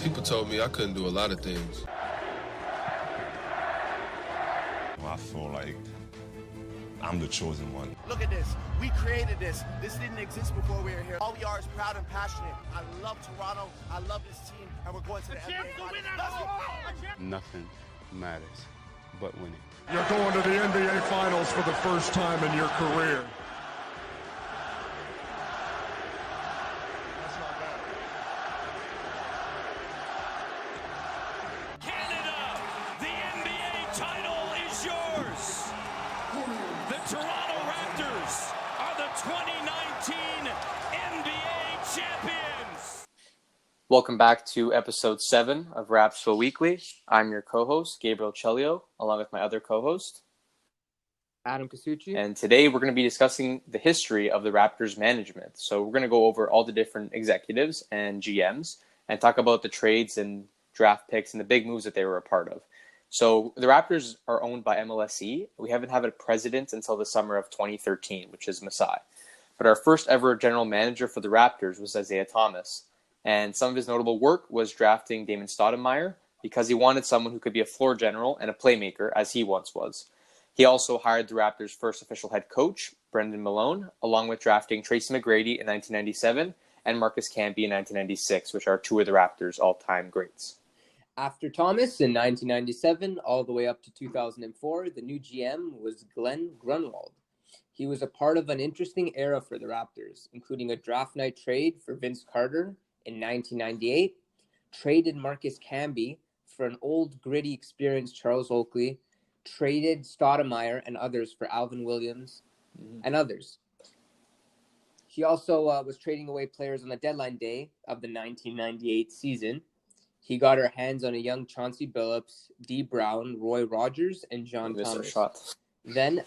People told me I couldn't do a lot of things. I feel like I'm the chosen one. Look at this. We created this. This didn't exist before we were here. All we are is proud and passionate. I love Toronto. I love this team. And we're going to the NBA Finals. Let's go! Nothing matters but winning. You're going to the NBA Finals for the first time in your career. Canada, the NBA title is yours. The Toronto Raptors are the 2019 NBA champions. Welcome back to episode 7 of Rapzville Weekly. I'm your co-host, Gabriel Chelio, along with my other co-host, Adam Casucci. And today we're going to be discussing the history of the Raptors management. So we're going to go over all the different executives and GMs and talk about the trades and draft picks and the big moves that they were a part of. So the Raptors are owned by MLSE. We haven't had a president until the summer of 2013, which is Masai. But our first ever general manager for the Raptors was Isaiah Thomas. And some of his notable work was drafting Damon Stoudemire because he wanted someone who could be a floor general and a playmaker, as he once was. He also hired the Raptors' first official head coach, Brendan Malone, along with drafting Tracy McGrady in 1997 and Marcus Camby in 1996, which are two of the Raptors' all-time greats. After Thomas in 1997, all the way up to 2004, the new GM was Glenn Grunwald. He was a part of an interesting era for the Raptors, including a draft night trade for Vince Carter in 1998, traded Marcus Camby for an old, gritty, experienced Charles Oakley, traded Stoudemire and others for Alvin Williams and others. He also was trading away players on the deadline day of the 1998 season. He got our hands on a young Chauncey Billups, Dee Brown, Roy Rogers, and John Thomas. Then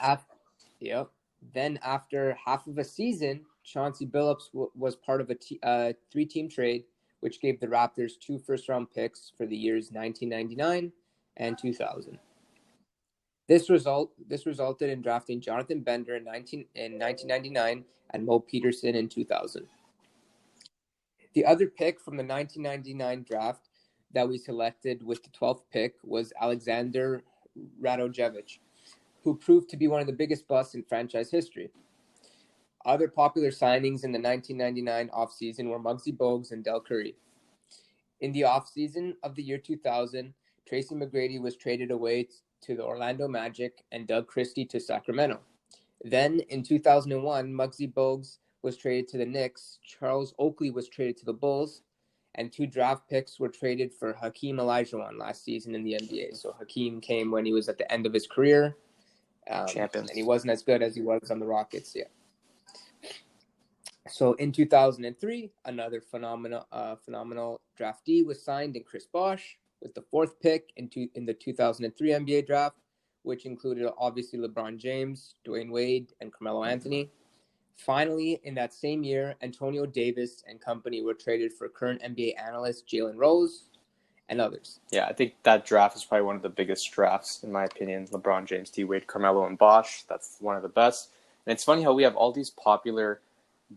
after half of a season, Chauncey Billups was part of a three-team trade, which gave the Raptors 2 first-round picks for the years 1999 and 2000. This resulted in drafting Jonathan Bender in 1999 and Mo Peterson in 2000. The other pick from the 1999 draft that we selected with the 12th pick was Alexander Radojevic, who proved to be one of the biggest busts in franchise history. Other popular signings in the 1999 offseason were Muggsy Bogues and Del Curry. In the offseason of the year 2000, Tracy McGrady was traded away to the Orlando Magic and Doug Christie to Sacramento. Then in 2001, Muggsy Bogues was traded to the Knicks, Charles Oakley was traded to the Bulls, and 2 draft picks were traded for Hakeem Olajuwon last season in the NBA. So Hakeem came when he was at the end of his career. And he wasn't as good as he was on the Rockets yet. So in 2003, another phenomenal draftee was signed in Chris Bosh with the 4th pick in the 2003 NBA draft, which included obviously LeBron James, Dwayne Wade, and Carmelo Anthony. Finally, in that same year, Antonio Davis and company were traded for current NBA analyst Jalen Rose and others. Yeah, I think that draft is probably one of the biggest drafts, in my opinion. LeBron James, D. Wade, Carmelo, and Bosh. That's one of the best. And it's funny how we have all these popular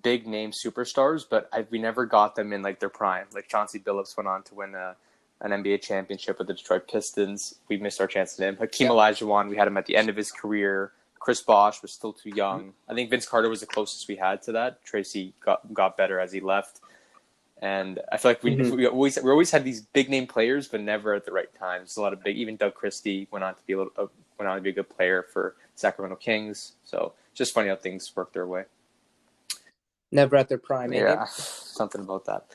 big-name superstars, but we never got them in like their prime. Like Chauncey Billups went on to win an NBA championship with the Detroit Pistons. We missed our chance at him. Hakeem Olajuwon, we had him at the end of his career. Chris Bosh was still too young. I think Vince Carter was the closest we had to that. Tracy got better as he left. And I feel like we always had these big name players, but never at the right times. A lot of even Doug Christie went on to be a good player for Sacramento Kings. So just funny how things work their way. Never at their prime. Yeah, something about that.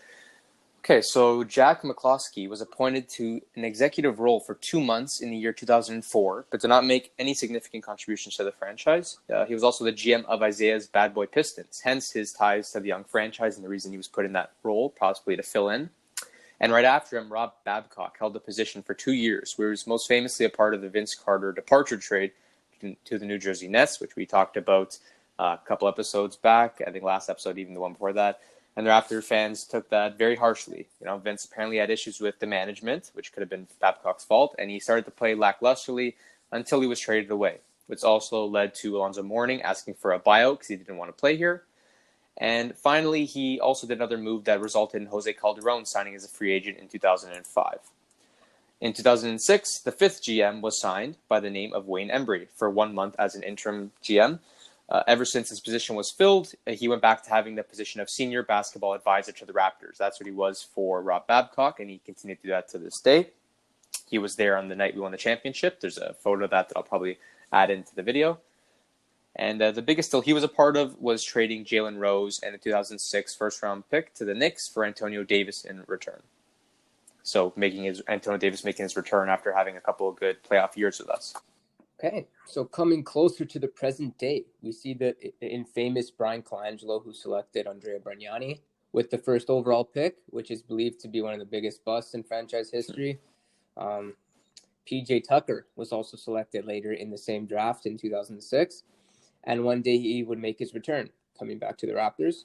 Okay, so Jack McCloskey was appointed to an executive role for 2 months in the year 2004, but did not make any significant contributions to the franchise. He was also the GM of Isaiah's Bad Boy Pistons, hence his ties to the young franchise and the reason he was put in that role, possibly to fill in. And right after him, Rob Babcock held the position for 2 years, where he was most famously a part of the Vince Carter departure trade to the New Jersey Nets, which we talked about a couple episodes back. I think last episode, even the one before that. And the Raptor fans took that very harshly. Vince apparently had issues with the management, which could have been Babcock's fault, and he started to play lacklusterly until he was traded away, which also led to Alonzo Mourning asking for a buyout because he didn't want to play here. And finally, he also did another move that resulted in Jose Calderon signing as a free agent in 2005. In 2006, the fifth GM was signed by the name of Wayne Embry for 1 month as an interim GM. Ever since his position was filled, he went back to having the position of senior basketball advisor to the Raptors. That's what he was for Rob Babcock, and he continued to do that to this day. He was there on the night we won the championship. There's a photo of that I'll probably add into the video. And the biggest deal he was a part of was trading Jalen Rose and a 2006 first-round pick to the Knicks for Antonio Davis in return. So Antonio Davis making his return after having a couple of good playoff years with us. Okay, so coming closer to the present day, we see the infamous Bryan Colangelo, who selected Andrea Bargnani with the first overall pick, which is believed to be one of the biggest busts in franchise history. PJ Tucker was also selected later in the same draft in 2006. And one day he would make his return, coming back to the Raptors.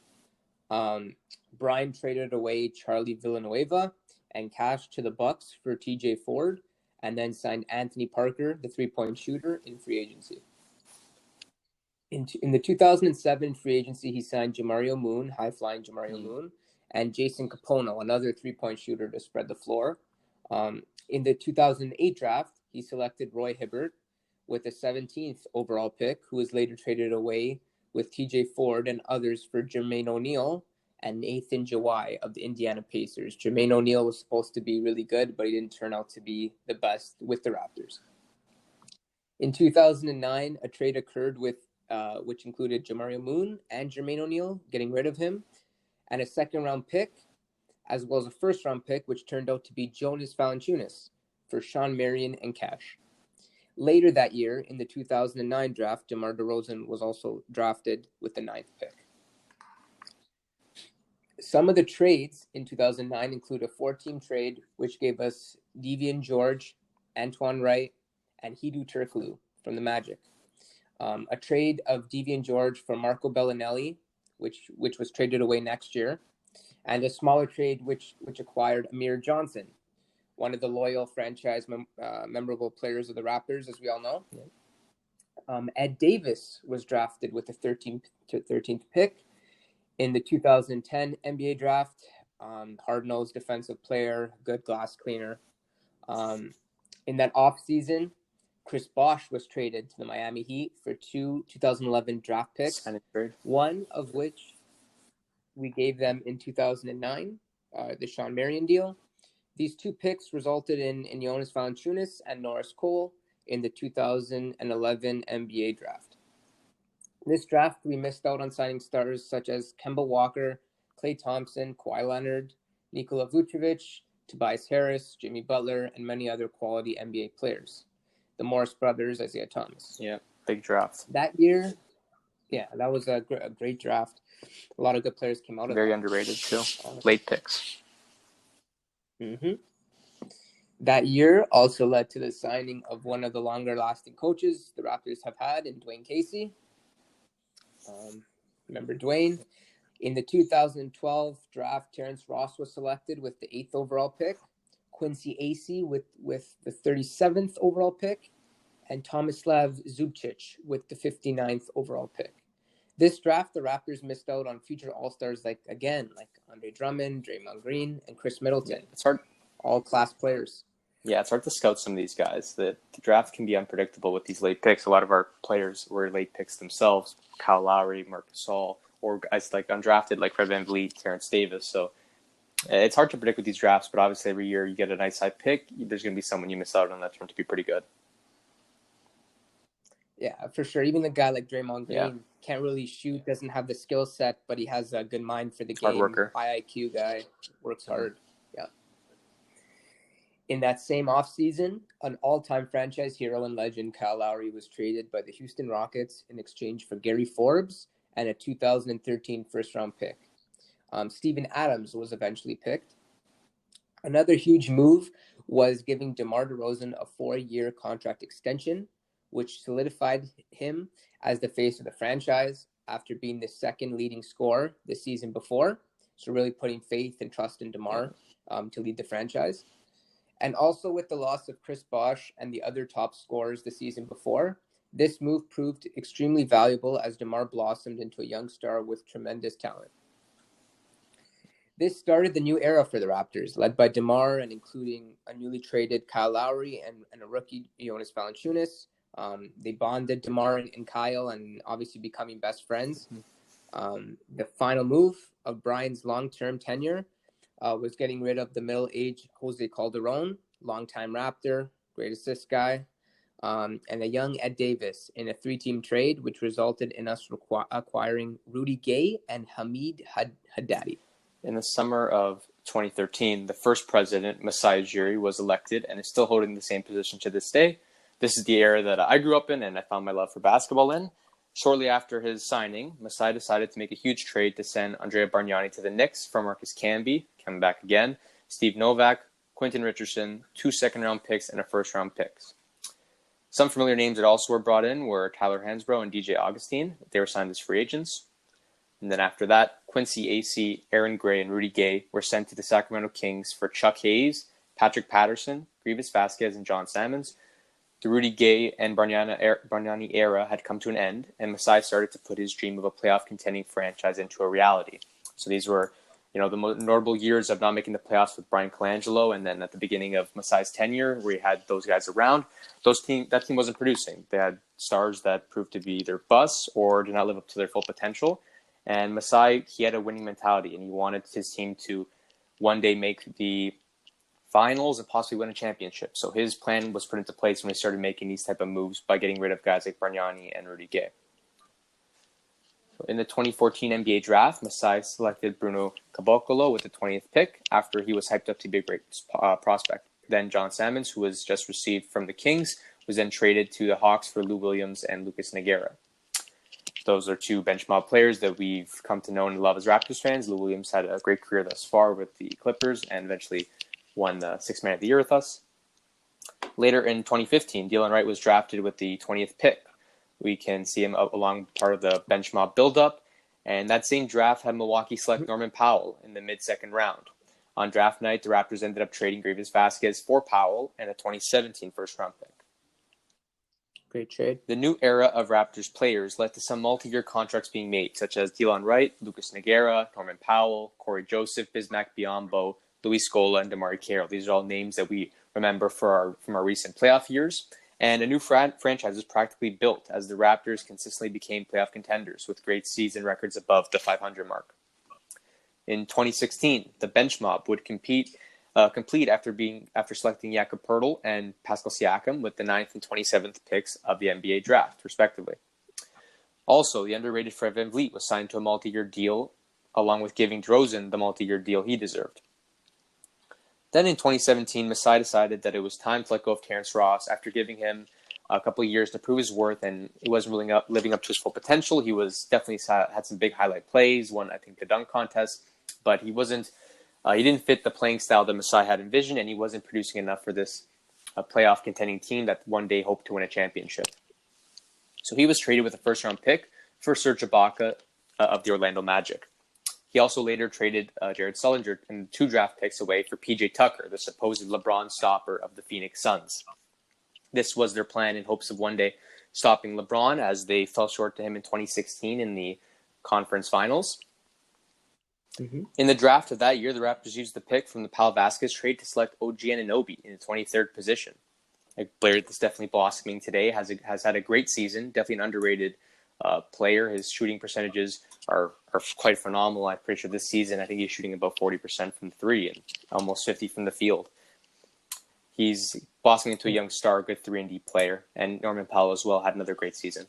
Bryan traded away Charlie Villanueva and cash to the Bucks for TJ Ford, and then signed Anthony Parker, the three-point shooter, in free agency. In the 2007 free agency, he signed Jamario Moon, high-flying Jamario Moon, and Jason Capono, another three-point shooter to spread the floor. In the 2008 draft, he selected Roy Hibbert with the 17th overall pick, who was later traded away with TJ Ford and others for Jermaine O'Neal and Nathan Jawai of the Indiana Pacers. Jermaine O'Neal was supposed to be really good, but he didn't turn out to be the best with the Raptors. In 2009, a trade occurred which included Jamario Moon and Jermaine O'Neal, getting rid of him, and a second-round pick, as well as a first-round pick, which turned out to be Jonas Valanciunas for Sean Marion and cash. Later that year, in the 2009 draft, DeMar DeRozan was also drafted with the 9th pick. Some of the trades in 2009 include a 4-team trade, which gave us Devian George, Antoine Wright, and Hedo Turkoglu from the Magic. A trade of Devian George for Marco Bellinelli, which was traded away next year, and a smaller trade which acquired Amir Johnson, one of the loyal franchise memorable players of the Raptors, as we all know. Ed Davis was drafted with the 13th pick in the 2010 NBA draft. Hard-nosed defensive player, good glass cleaner. In that offseason, Chris Bosh was traded to the Miami Heat for 2 2011 draft picks, one of which we gave them in 2009, the Sean Marion deal. These 2 picks resulted in Jonas Valanciunas and Norris Cole in the 2011 NBA draft. In this draft, we missed out on signing stars such as Kemba Walker, Klay Thompson, Kawhi Leonard, Nikola Vucevic, Tobias Harris, Jimmy Butler, and many other quality NBA players. The Morris brothers, Isaiah Thomas. Yeah, big draft. That year, that was a great draft. A lot of good players came out of it. Very underrated, too. Late picks. Mm-hmm. That year also led to the signing of one of the longer-lasting coaches the Raptors have had in Dwayne Casey. Remember Dwayne? In the 2012 draft, Terrence Ross was selected with the 8th overall pick, Quincy Acey with the 37th overall pick, and Tomislav Zubcic with the 59th overall pick. This draft, the Raptors missed out on future All-Stars like Andre Drummond, Draymond Green, and Chris Middleton. It's hard. All class players. Yeah, it's hard to scout some of these guys. The draft can be unpredictable with these late picks. A lot of our players were late picks themselves. Kyle Lowry, Marc Gasol, or guys like undrafted like Fred VanVleet, Terrence Davis. So it's hard to predict with these drafts, but obviously every year you get a nice high pick, there's going to be someone you miss out on that's going to be pretty good. Yeah, for sure. Even the guy like Draymond Green can't really shoot, doesn't have the skill set, but he has a good mind for the game. Hard worker. High IQ guy, works hard. Yeah. In that same offseason, an all-time franchise hero and legend, Kyle Lowry, was traded by the Houston Rockets in exchange for Gary Forbes and a 2013 first-round pick. Steven Adams was eventually picked. Another huge move was giving DeMar DeRozan a 4-year contract extension, which solidified him as the face of the franchise after being the second leading scorer the season before. So really putting faith and trust in DeMar to lead the franchise. And also with the loss of Chris Bosh and the other top scorers the season before, This move proved extremely valuable as DeMar blossomed into a young star with tremendous talent. This started the new era for the Raptors, led by DeMar and including a newly traded Kyle Lowry and a rookie, Jonas Valanciunas. They bonded, DeMar and Kyle, and obviously becoming best friends. The final move of Bryan's long-term tenure was getting rid of the middle-aged Jose Calderon, longtime Raptor, great assist guy, and a young Ed Davis in a 3-team trade, which resulted in us acquiring Rudy Gay and Hamid Haddadi. In the summer of 2013, the first president, Masai Ujiri, was elected and is still holding the same position to this day. This is the era that I grew up in and I found my love for basketball in. Shortly after his signing, Masai decided to make a huge trade to send Andrea Bargnani to the Knicks for Marcus Camby, coming back again, Steve Novak, Quentin Richardson, 2 second-round picks, and a first-round picks. Some familiar names that also were brought in were Tyler Hansbrough and DJ Augustine. They were signed as free agents. And then after that, Quincy Acee, Aaron Gray, and Rudy Gay were sent to the Sacramento Kings for Chuck Hayes, Patrick Patterson, Grievous Vasquez, and John Salmons. The Rudy Gay and Bargnani era had come to an end, and Masai started to put his dream of a playoff contending franchise into a reality. So these were, the most notable years of not making the playoffs with Bryan Colangelo, and then at the beginning of Masai's tenure, where he had those guys around, that team wasn't producing. They had stars that proved to be either busts or did not live up to their full potential. And Masai, he had a winning mentality, and he wanted his team to one day make the finals and possibly win a championship. So his plan was put into place when he started making these type of moves by getting rid of guys like Bargnani and Rudy Gay. So in the 2014 NBA draft, Masai selected Bruno Caboclo with the 20th pick after he was hyped up to be a great prospect. Then John Salmons, who was just received from the Kings, was then traded to the Hawks for Lou Williams and Lucas Nogueira. Those are 2 bench mob players that we've come to know and love as Raptors fans. Lou Williams had a great career thus far with the Clippers and eventually won the 6th Man of the Year with us. Later in 2015, Delon Wright was drafted with the 20th pick. We can see him along part of the bench mob buildup. And that same draft had Milwaukee select Norman Powell in the mid-second round. On draft night, the Raptors ended up trading Grievous Vasquez for Powell and a 2017 first-round pick. Great trade. The new era of Raptors players led to some multi-year contracts being made, such as Delon Wright, Lucas Nogueira, Norman Powell, Corey Joseph, Bismack Biyombo, Luis Scola, and DeMar Carroll. These are all names that we remember from our recent playoff years. And a new franchise was practically built as the Raptors consistently became playoff contenders with great season records above the 500 mark. In 2016, the bench mob would complete after selecting Jakob Poeltl and Pascal Siakam with the 9th and 27th picks of the NBA draft, respectively. Also, the underrated Fred VanVleet was signed to a multi-year deal, along with giving DeRozan the multi-year deal he deserved. Then in 2017, Masai decided that it was time to let go of Terrence Ross after giving him a couple of years to prove his worth, and he wasn't really living up to his full potential. He was definitely had some big highlight plays, won, I think, the dunk contest, but he wasn't. He didn't fit the playing style that Masai had envisioned, and he wasn't producing enough for this playoff contending team that one day hoped to win a championship. So he was traded with a first-round pick for Serge Ibaka of the Orlando Magic. He also later traded Jared Sullinger and 2 draft picks away for PJ Tucker, the supposed LeBron stopper of the Phoenix Suns. This was their plan in hopes of one day stopping LeBron, as they fell short to him in 2016 in the conference finals. Mm-hmm. In the draft of that year, the Raptors used the pick from the Pau Vasquez trade to select OG Anunoby in the 23rd position. A player that's definitely blossoming today, has had a great season, definitely an underrated player. His shooting percentages are quite phenomenal. I'm pretty sure this season, I think he's shooting about 40% from 3 and almost 50 from the field. He's blossoming into a young star, good 3-and-D player, and Norman Powell as well had another great season.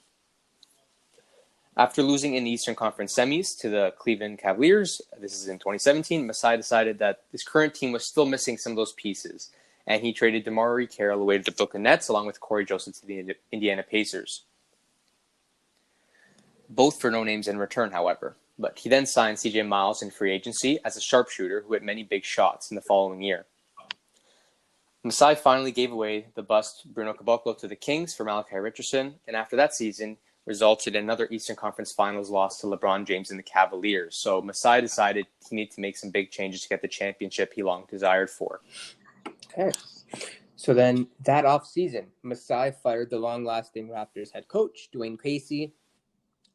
After losing in the Eastern Conference semis to the Cleveland Cavaliers, this is in 2017, Masai decided that his current team was still missing some of those pieces, and he traded DeMar Carroll away to the Brooklyn Nets along with Corey Joseph to the Indiana Pacers. Both for no names in return, however. But he then signed CJ Miles in free agency as a sharpshooter who had many big shots in the following year. Masai finally gave away the bust Bruno Caboclo to the Kings for Malachi Richardson, and after that season, resulted in another Eastern Conference Finals loss to LeBron James and the Cavaliers. So Masai decided he needed to make some big changes to get the championship he long desired for. Okay. So then that offseason, Masai fired the long-lasting Raptors head coach, Dwayne Casey,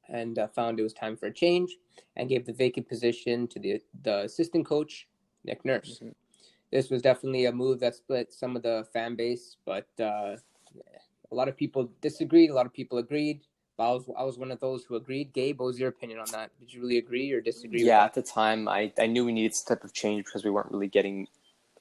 and found it was time for a change and gave the vacant position to the assistant coach, Nick Nurse. Mm-hmm. This was definitely a move that split some of the fan base, but a lot of people disagreed. A lot of people agreed. But I was one of those who agreed. Gabe, what was your opinion on that? Did you really agree or disagree? Yeah, at the time, I knew we needed some type of change because we weren't really getting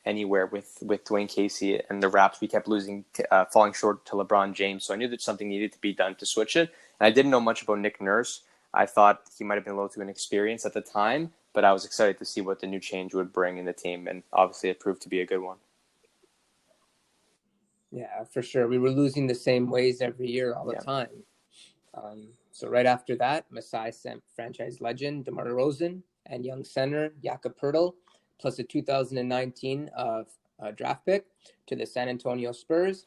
anywhere with Dwayne Casey and the Raps. We kept losing, falling short to LeBron James. So I knew that something needed to be done to switch it. And I didn't know much about Nick Nurse. I thought he might have been a little too inexperienced at the time, but I was excited to see what the new change would bring in the team. And obviously it proved to be a good one. Yeah, for sure. We were losing the same ways every year all the time. So right after that, Masai sent franchise legend DeMar DeRozan and young center Jakob Poeltl, plus a 2019 draft pick to the San Antonio Spurs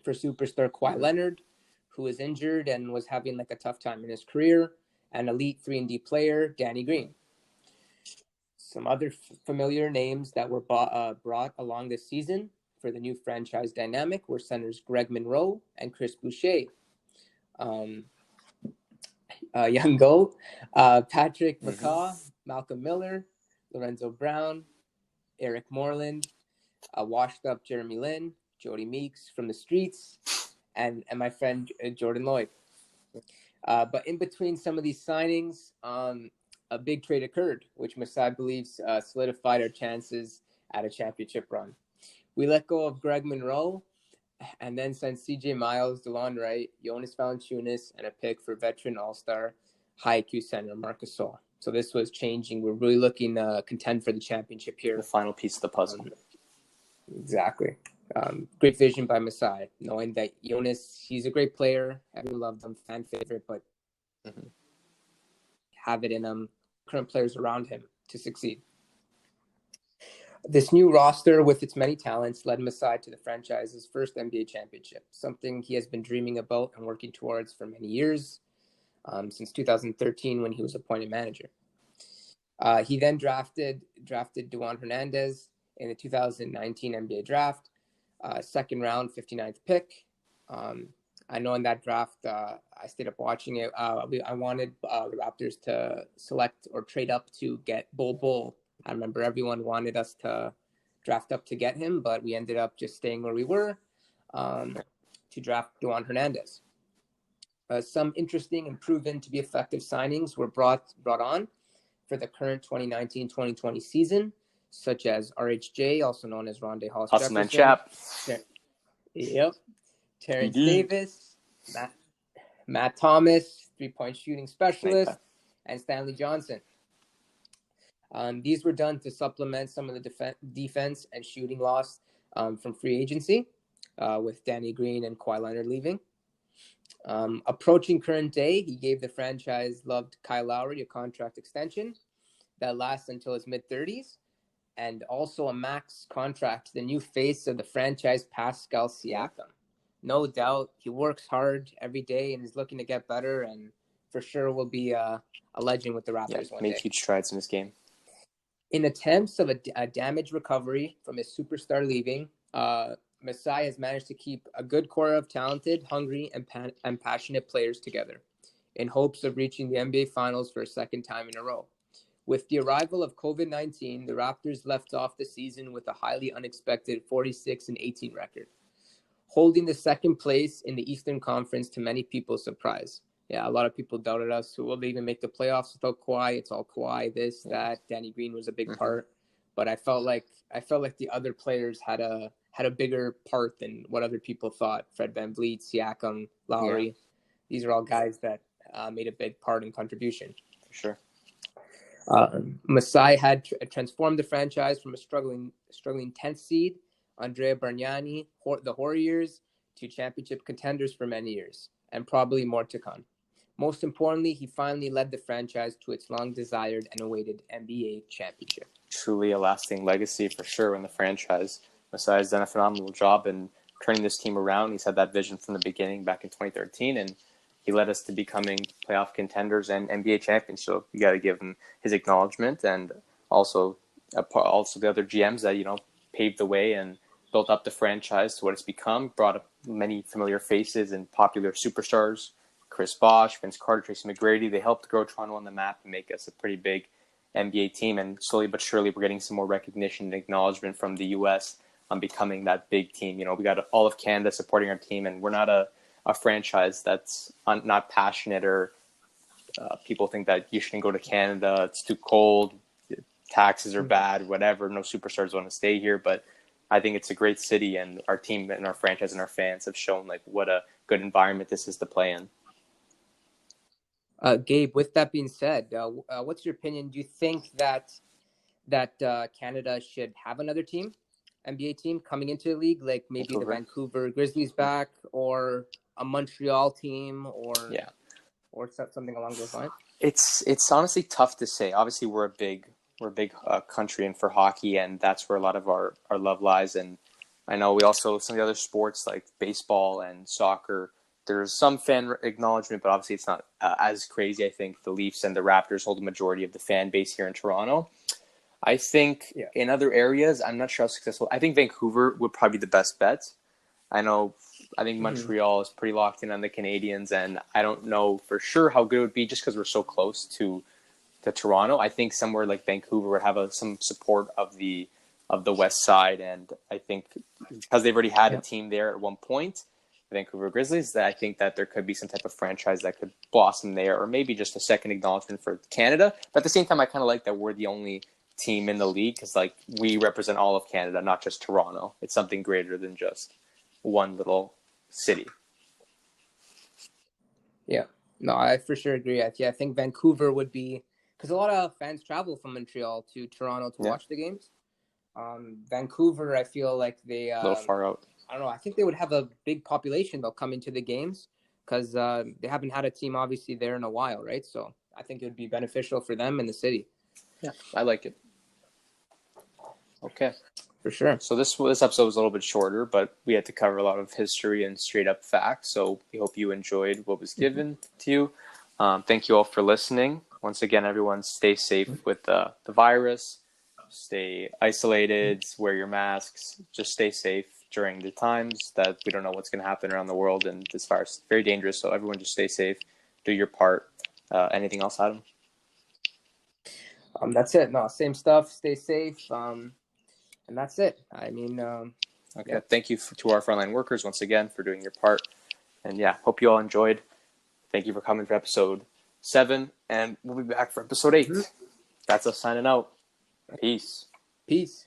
for superstar Kawhi Leonard, who was injured and was having like a tough time in his career, and elite 3-and-D player Danny Green. Some other familiar names that were brought along this season for the new franchise dynamic were centers Greg Monroe and Chris Boucher. Young Goat, Patrick McCaw, Malcolm Miller, Lorenzo Brown, Eric Moreland, washed-up Jeremy Lin, Jody Meeks from the streets, and my friend Jordan Lloyd. But in between some of these signings, a big trade occurred, which Masai believes solidified our chances at a championship run. We let go of Greg Monroe and then sent CJ Miles, DeLon Wright, Jonas Valanciunas, and a pick for veteran all-star high IQ center Marc Gasol. So this was changing. We're really looking to contend for the championship here. The final piece of the puzzle. Exactly. Great vision by Masai, knowing that Jonas, he's a great player. Everyone loved him, fan favorite, but have it in him, current players around him to succeed. This new roster with its many talents led Masai to the franchise's first NBA championship, something he has been dreaming about and working towards for many years, since 2013 when he was appointed manager. He then drafted Juan Fernandez in the 2019 NBA draft, second round, 59th pick. I know in that draft, I stayed up watching it. I wanted the Raptors to select or trade up to get Bol. I remember everyone wanted us to draft up to get him, but we ended up just staying where we were to draft Juan Fernandez. Some interesting and proven to be effective signings were brought on for the current 2019-2020 season, such as RHJ, also known as Rondae Hollis Jefferson. Man Chap. Yep. Terrence Davis, Matt Thomas, three-point shooting specialist, and Stanley Johnson. These were done to supplement some of the defense and shooting loss from free agency, with Danny Green and Kawhi Leonard leaving. Approaching current day, he gave the franchise-loved Kyle Lowry a contract extension that lasts until his mid-30s, and also a max contract to the new face of the franchise, Pascal Siakam. No doubt, he works hard every day and is looking to get better, and for sure will be a legend with the Raptors one day. Made huge strides in his game. In attempts of a damage recovery from his superstar leaving, Masai has managed to keep a good core of talented, hungry, and passionate players together in hopes of reaching the NBA Finals for a second time in a row. With the arrival of COVID-19, the Raptors left off the season with a highly unexpected 46-18 record, holding the second place in the Eastern Conference to many people's surprise. Yeah, a lot of people doubted us. Will they even make the playoffs without Kawhi? It's all Kawhi, this, that. Danny Green was a big part. But I felt like the other players had a bigger part than what other people thought. Fred VanVleet, Siakam, Lowry. Yeah. These are all guys that made a big part and contribution. For sure. Masai had transformed the franchise from a struggling 10th seed, Andrea Bargnani, the Warriors, to championship contenders for many years, and probably more to come. Most importantly, he finally led the franchise to its long-desired and awaited NBA championship. Truly a lasting legacy for sure in the franchise. Masai has done a phenomenal job in turning this team around. He's had that vision from the beginning back in 2013, and he led us to becoming playoff contenders and NBA champions. So you got to give him his acknowledgement, and also the other GMs that paved the way and built up the franchise to what it's become, brought up many familiar faces and popular superstars. Chris Bosh, Vince Carter, Tracy McGrady, they helped grow Toronto on the map and make us a pretty big NBA team. And slowly but surely, we're getting some more recognition and acknowledgement from the U.S. on becoming that big team. You know, we got all of Canada supporting our team, and we're not a franchise that's not passionate or people think that you shouldn't go to Canada. It's too cold. Taxes are bad, whatever. No superstars want to stay here. But I think it's a great city, and our team and our franchise and our fans have shown like what a good environment this is to play in. Gabe, with that being said, what's your opinion? Do you think that Canada should have another team, NBA team, coming into the league, like maybe the Vancouver Grizzlies back, or a Montreal team, or something along those lines? It's honestly tough to say. Obviously, we're a big country and for hockey, and that's where a lot of our love lies. And I know we also some of the other sports like baseball and soccer. There's some fan acknowledgement, but obviously it's not as crazy. I think the Leafs and the Raptors hold the majority of the fan base here in Toronto. I think in other areas, I'm not sure how successful. I think Vancouver would probably be the best bet. I think Montreal is pretty locked in on the Canadians, and I don't know for sure how good it would be just because we're so close to Toronto. I think somewhere like Vancouver would have some support of the West Side, and I think because they've already had a team there at one point, the Vancouver Grizzlies, that I think that there could be some type of franchise that could blossom there, or maybe just a second acknowledgement for Canada. But at the same time, I kind of like that we're the only team in the league because like we represent all of Canada, not just Toronto. It's something greater than just one little city. Yeah, no, I for sure agree. I think Vancouver would be, because a lot of fans travel from Montreal to Toronto to watch the games. Vancouver, I feel like they a little far out. I don't know. I think they would have a big population that'll come into the games because they haven't had a team obviously there in a while, right? So I think it would be beneficial for them in the city. Yeah, I like it. Okay. For sure. So this episode was a little bit shorter, but we had to cover a lot of history and straight up facts. So we hope you enjoyed what was given to you. Thank you all for listening. Once again, everyone stay safe with the virus. Stay isolated, wear your masks, just stay safe during the times that we don't know what's going to happen around the world. And this virus is very dangerous. So everyone just stay safe, do your part. Anything else, Adam? That's it. No, same stuff. Stay safe. And that's it. I mean, okay. Thank you to our frontline workers once again for doing your part. And hope you all enjoyed. Thank you for coming for episode 7, and we'll be back for episode 8. That's us signing out. Peace. Peace.